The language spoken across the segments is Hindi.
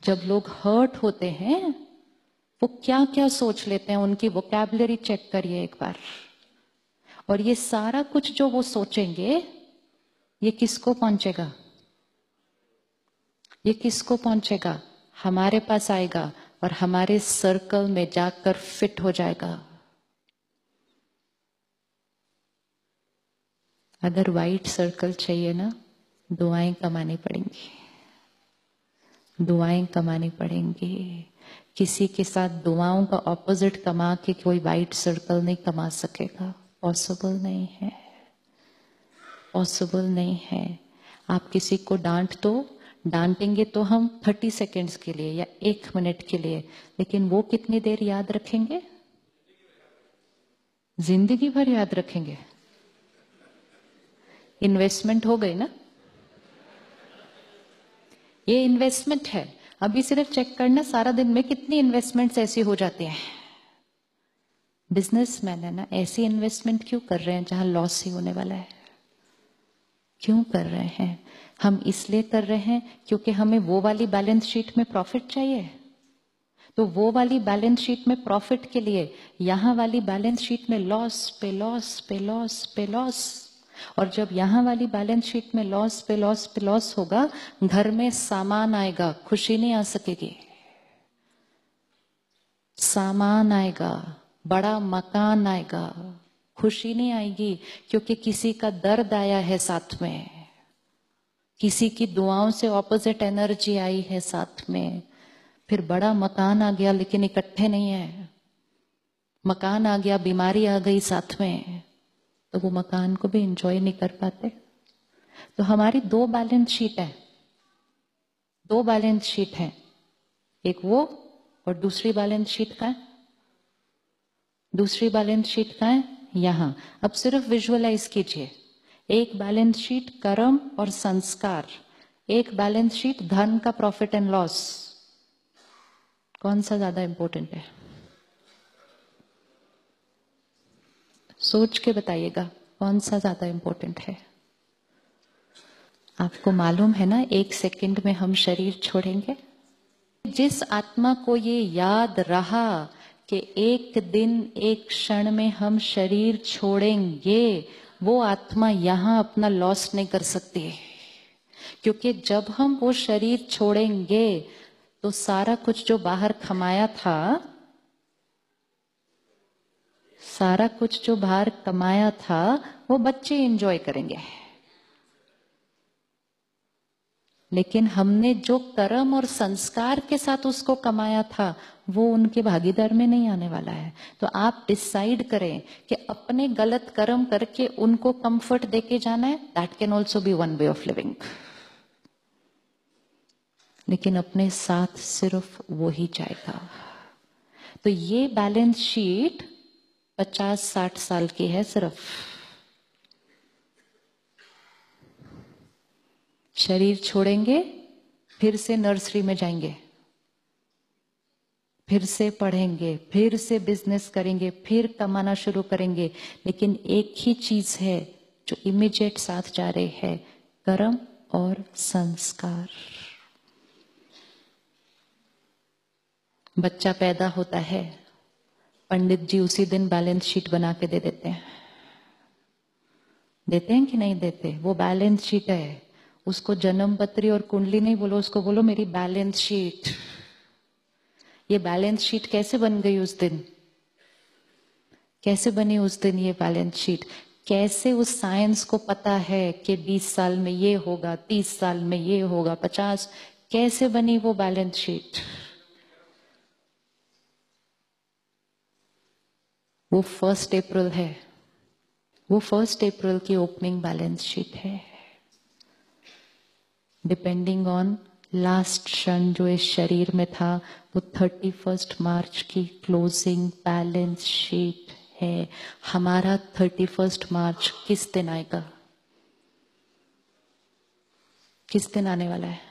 जब लोग हर्ट होते हैं वो क्या क्या सोच लेते हैं, उनकी वोकैबुलरी चेक करिए एक बार। और ये सारा कुछ जो वो सोचेंगे ये किसको पहुंचेगा? ये किसको पहुंचेगा? हमारे पास आएगा और हमारे सर्कल में जाकर फिट हो जाएगा। अगर वाइट सर्कल चाहिए ना, दुआएं कमानी पड़ेंगी, दुआएं कमानी पड़ेंगी। किसी के साथ दुआओं का ऑपोजिट कमा के कोई वाइट सर्कल नहीं कमा सकेगा। पॉसिबल नहीं है, पॉसिबल नहीं है। आप किसी को डांट दो, डांटेंगे तो हम 30 सेकेंड्स के लिए या 1 मिनट के लिए, लेकिन वो कितनी देर याद रखेंगे? जिंदगी भर याद रखेंगे। इन्वेस्टमेंट हो गई ना, ये इन्वेस्टमेंट है। अभी सिर्फ चेक करना सारा दिन में कितनी इन्वेस्टमेंट्स ऐसी हो जाती हैं। बिजनेसमैन है ना, ऐसी इन्वेस्टमेंट क्यों कर रहे हैं जहां लॉस ही होने वाला है? क्यों कर रहे हैं? हम इसलिए कर रहे हैं क्योंकि हमें वो वाली बैलेंस शीट में प्रॉफिट चाहिए। तो वो वाली बैलेंस शीट में प्रॉफिट के लिए यहां वाली बैलेंस शीट में लॉस पे लॉस पे लॉस पे लॉस। और जब यहां वाली बैलेंस शीट में लॉस पे लॉस पे लॉस होगा, घर में सामान आएगा, खुशी नहीं आ सकेगी। सामान आएगा, बड़ा मकान आएगा, खुशी नहीं आएगी, क्योंकि किसी का दर्द आया है साथ में, किसी की दुआओं से ऑपोजिट एनर्जी आई है साथ में। फिर बड़ा मकान आ गया लेकिन इकट्ठे नहीं है, मकान आ गया, बीमारी आ गई साथ में, तो वो मकान को भी एंजॉय नहीं कर पाते। तो हमारी 2 बैलेंस शीट है, 2 बैलेंस शीट है, एक वो और दूसरी बैलेंस शीट का है, दूसरी बैलेंस शीट का है यहां। अब सिर्फ विजुअलाइज कीजिए, एक बैलेंस शीट कर्म और संस्कार, एक बैलेंस शीट धन का प्रॉफिट एंड लॉस। कौन सा ज्यादा इंपॉर्टेंट है? सोच के बताइएगा, कौन सा ज्यादा इंपॉर्टेंट है? आपको मालूम है ना, 1 सेकंड में हम शरीर छोड़ेंगे। जिस आत्मा को ये याद रहा कि एक दिन एक क्षण में हम शरीर छोड़ेंगे, वो आत्मा यहां अपना लॉस नहीं कर सकती। क्योंकि जब हम वो शरीर छोड़ेंगे तो सारा कुछ जो बाहर कमाया था, सारा कुछ जो बाहर कमाया था, वो बच्चे एंजॉय करेंगे। लेकिन हमने जो कर्म और संस्कार के साथ उसको कमाया था, वो उनके भागीदार में नहीं आने वाला है। तो आप डिसाइड करें कि अपने गलत कर्म करके उनको कंफर्ट देके जाना है, that can also be one way of living. लेकिन अपने साथ सिर्फ वो ही जाएगा। तो ये बैलेंस शीट 50-60 साल की है सिर्फ। शरीर छोड़ेंगे, फिर से नर्सरी में जाएंगे, फिर से पढ़ेंगे, फिर से बिजनेस करेंगे, फिर कमाना शुरू करेंगे। लेकिन एक ही चीज है जो इमीडिएट साथ जा रही है, कर्म और संस्कार। बच्चा पैदा होता है, पंडित जी उसी दिन बैलेंस शीट बना के दे देते हैं। देते हैं कि नहीं देते? वो बैलेंस शीट है। उसको जन्म पत्री और कुंडली नहीं बोलो, उसको बोलो मेरी बैलेंस शीट। ये बैलेंस शीट कैसे बन गई उस दिन? कैसे बनी उस दिन ये बैलेंस शीट? कैसे उस साइंस को पता है कि 20 साल में ये होगा, 30 साल में ये होगा, 50? कैसे बनी वो बैलेंस शीट? वो 1 अप्रैल है, वो 1 अप्रैल की ओपनिंग बैलेंस शीट है। डिपेंडिंग ऑन लास्ट क्षण जो इस शरीर में था, वो 31 मार्च की क्लोजिंग बैलेंस शीट है। हमारा 31 मार्च किस दिन आएगा? किस दिन आने वाला है?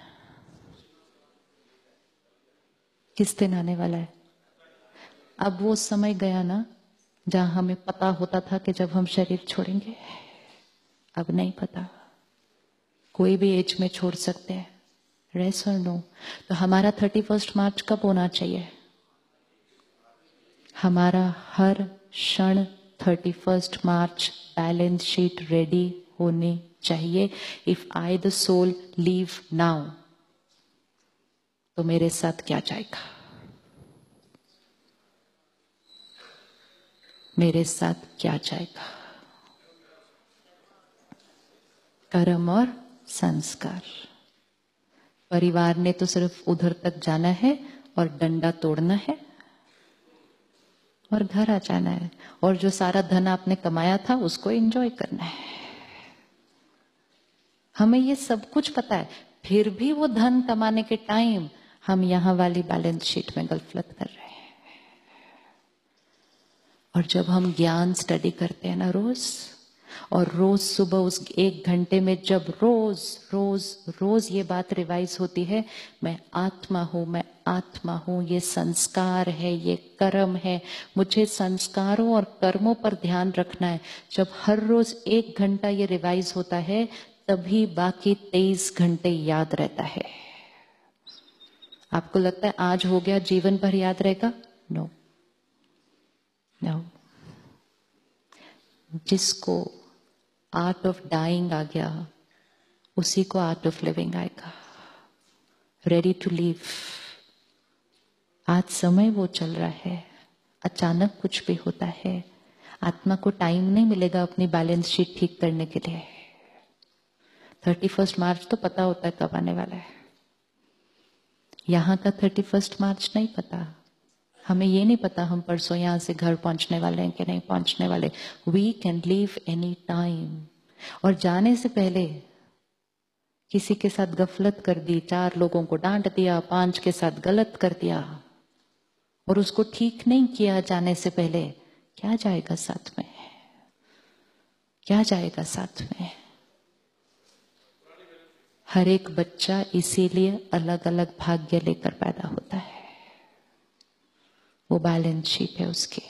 किस दिन आने वाला है? अब वो समय गया ना जहां हमें पता होता था कि जब हम शरीर छोड़ेंगे। अब नहीं पता। कोई भी एज में छोड़ सकते हैं, रेस और नो? तो हमारा 31 मार्च कब होना चाहिए? हमारा हर क्षण 31 मार्च बैलेंस शीट रेडी होनी चाहिए. If I the soul leave now, तो मेरे साथ क्या जाएगा? मेरे साथ क्या जाएगा? कर्म और संस्कार. परिवार ने तो सिर्फ उधर तक जाना है और डंडा तोड़ना है और घर आ जाना है, और जो सारा धन आपने कमाया था उसको एंजॉय करना है. हमें ये सब कुछ पता है, फिर भी वो धन कमाने के टाइम हम यहां वाली बैलेंस शीट में गलत कर रहे हैं. और जब हम ज्ञान स्टडी करते हैं ना रोज, और रोज सुबह उस 1 घंटे में जब रोज रोज रोज ये बात रिवाइज होती है, मैं आत्मा हूं, मैं आत्मा हूं, ये संस्कार है, ये कर्म है, मुझे संस्कारों और कर्मों पर ध्यान रखना है. जब हर रोज 1 घंटा ये रिवाइज होता है, तभी बाकी 23 घंटे याद रहता है. आपको लगता है आज हो गया जीवन भर याद रहेगा? No no. जिसको आर्ट ऑफ डाइंग आ गया, उसी को आर्ट ऑफ लिविंग आएगा. Ready to live. आज समय वो चल रहा है, अचानक कुछ भी होता है. आत्मा को टाइम नहीं मिलेगा अपनी बैलेंस शीट ठीक करने के लिए. 31 मार्च तो पता होता है कब आने वाला है. यहां का 31 मार्च नहीं पता. हमें ये नहीं पता हम परसों यहां से घर पहुंचने वाले हैं कि नहीं पहुंचने वाले. We can leave any time. और जाने से पहले किसी के साथ गफलत कर दी, 4 लोगों को डांट दिया, 5 के साथ गलत कर दिया, और उसको ठीक नहीं किया जाने से पहले, क्या जाएगा साथ में? क्या जाएगा साथ में? हर एक बच्चा इसीलिए अलग अलग भाग्य लेकर पैदा होता है. वो बैलेंस शीट है उसकी.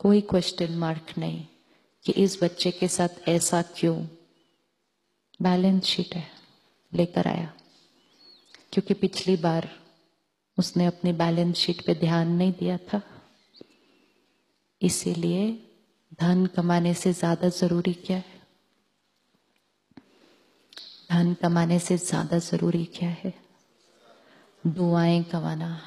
कोई क्वेश्चन मार्क नहीं कि इस बच्चे के साथ ऐसा क्यों. बैलेंस शीट है, लेकर आया. क्योंकि पिछली बार उसने अपनी बैलेंस शीट पे ध्यान नहीं दिया था. इसीलिए धन कमाने से ज्यादा जरूरी क्या है? धन कमाने से ज्यादा जरूरी क्या है? दुआएं कमाना.